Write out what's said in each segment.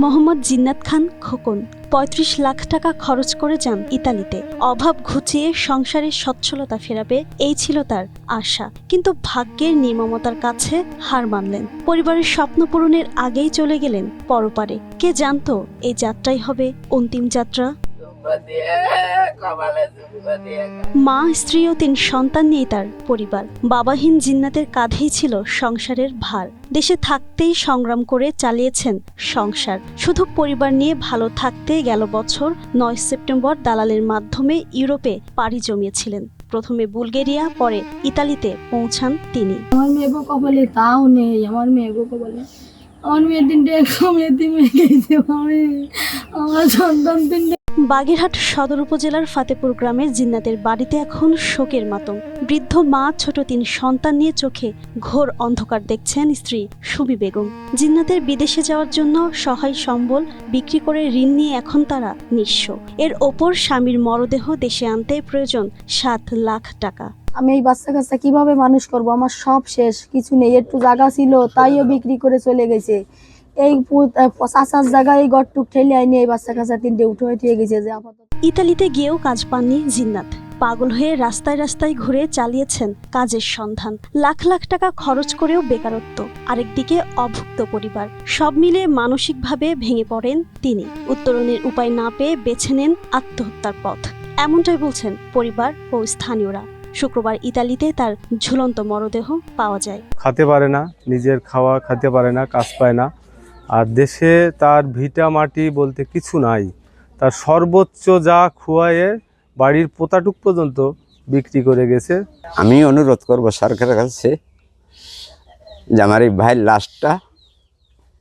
মোহাম্মদ জিন্নাত খান খোকন ৩৫ লাখ টাকা খরচ করে যান ইতালিতে। অভাব ঘুচিয়ে সংসারে সচ্ছলতা ফেরাবে, এই ছিল তার আশা। কিন্তু ভাগ্যের নির্মমতার কাছে হার মানলেন। পরিবারের স্বপ্ন পূরণের আগেই চলে গেলেন পরপারে। কে জানতো এই যাত্রাই হবে অন্তিম যাত্রা? মা, স্ত্রী ও ৩ সন্তান নিয়ে তার পরিবার। বাবাহীন জিন্নাতের কাঁধেই ছিল সংসারের ভার। দেশে থাকতেই সংগ্রাম করে চালিয়েছেন সংসার। শুধু পরিবার নিয়ে ভালো থাকতে গেল বছর ৯ সেপ্টেম্বর দালালের মাধ্যমে ইউরোপে পাড়ি জমিয়েছিলেন। প্রথমে বুলগেরিয়া, পরে ইতালিতে পৌঁছান তিনি। আমার মেয়ে কপালে তাও নেই, আমার মেয়ে কপালে আমার মেয়ের দিনটা একদম এতিমে গেছে। আমার সন্তান তিনটে। বাগেরহাট সদর উপজেলার ফাতেপুর গ্রামের জিন্নাতের বাড়িতে এখন শোকের মাতম। বৃদ্ধ মা ছোট ৩ সন্তান নিয়ে চোখে ঘোর অন্ধকার দেখছেন স্ত্রী সুবি বেগম। জিন্নাতের বিদেশে যাওয়ার জন্য সহায় সম্বল বিক্রি করে ঋণ নিয়ে এখন তারা নিঃস্ব। এর ওপর স্বামীর মরদেহ দেশে আনতে প্রয়োজন ৭ লাখ টাকা। আমি এই বাচ্চা কাচ্চা কিভাবে মানুষ করব? আমার সব শেষ, কিছু নেই। একটু জায়গা ছিল তাইও বিক্রি করে চলে গেছে। এই চাচার জায়গায় এই গড়টুক ঠেলে আইনি এই বাচ্চা কাচ্চা 3টে উঠে গেছে। যে আপাতত ইতালিতে গিয়েও কাজ পাননি জিন্নাত। পাগল হয়ে রাস্তায় রাস্তায় ঘুরে চালিয়েছেন কাজের সন্ধান। লাখ লাখ টাকা খরচ করেও বেকারত্ব, আরেকদিকে অভুক্ত পরিবার। সব মিলে মানসিকভাবে ভেঙে পড়েন তিনি। উত্তরণের উপায় না পেয়ে বেছে নেন আত্মহত্যার পথ। এমনটাই বলছেন পরিবার ও স্থানীয়রা। শুক্রবার ইতালিতে তার ঝুলন্ত মরদেহ পাওয়া যায়। খেতে পারে না, নিজের খাওয়া খেতে পারে না, কাজ পায় না। আর দেশে তার ভিটা মাটি বলতে কিছু নাই। তার সর্বোচ্চ যা খুয়ায়ে বাড়ির পোতাটুক পর্যন্ত বিক্রি করে গেছে। আমি অনুরোধ করব সরকারের কাছে যে আমার এই ভাইয়ের লাশটা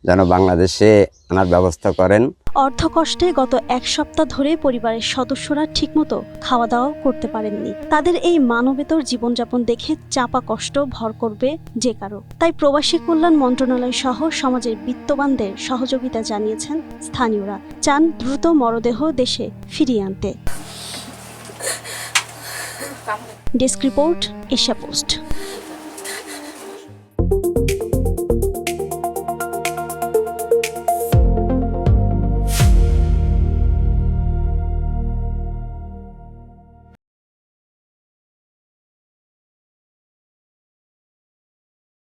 যেন বাংলাদেশে আনার ব্যবস্থা করেন। অর্থকষ্টে গত 1 সপ্তাহ ধরে পরিবারের সদস্যরা ঠিকমতো খাওয়া দাওয়া করতে পারেননি। তাদের এই মানবেতর জীবনযাপন দেখে চাপা কষ্ট ভর করবে যে কারো। তাই প্রবাসী কল্যাণ মন্ত্রণালয় সহ সমাজের বিত্তবানদের সহযোগিতা জানিয়েছেন স্থানীয়রা। চান দ্রুত মরদেহ দেশে ফিরিয়ে আনতে। Desk report, Asia post.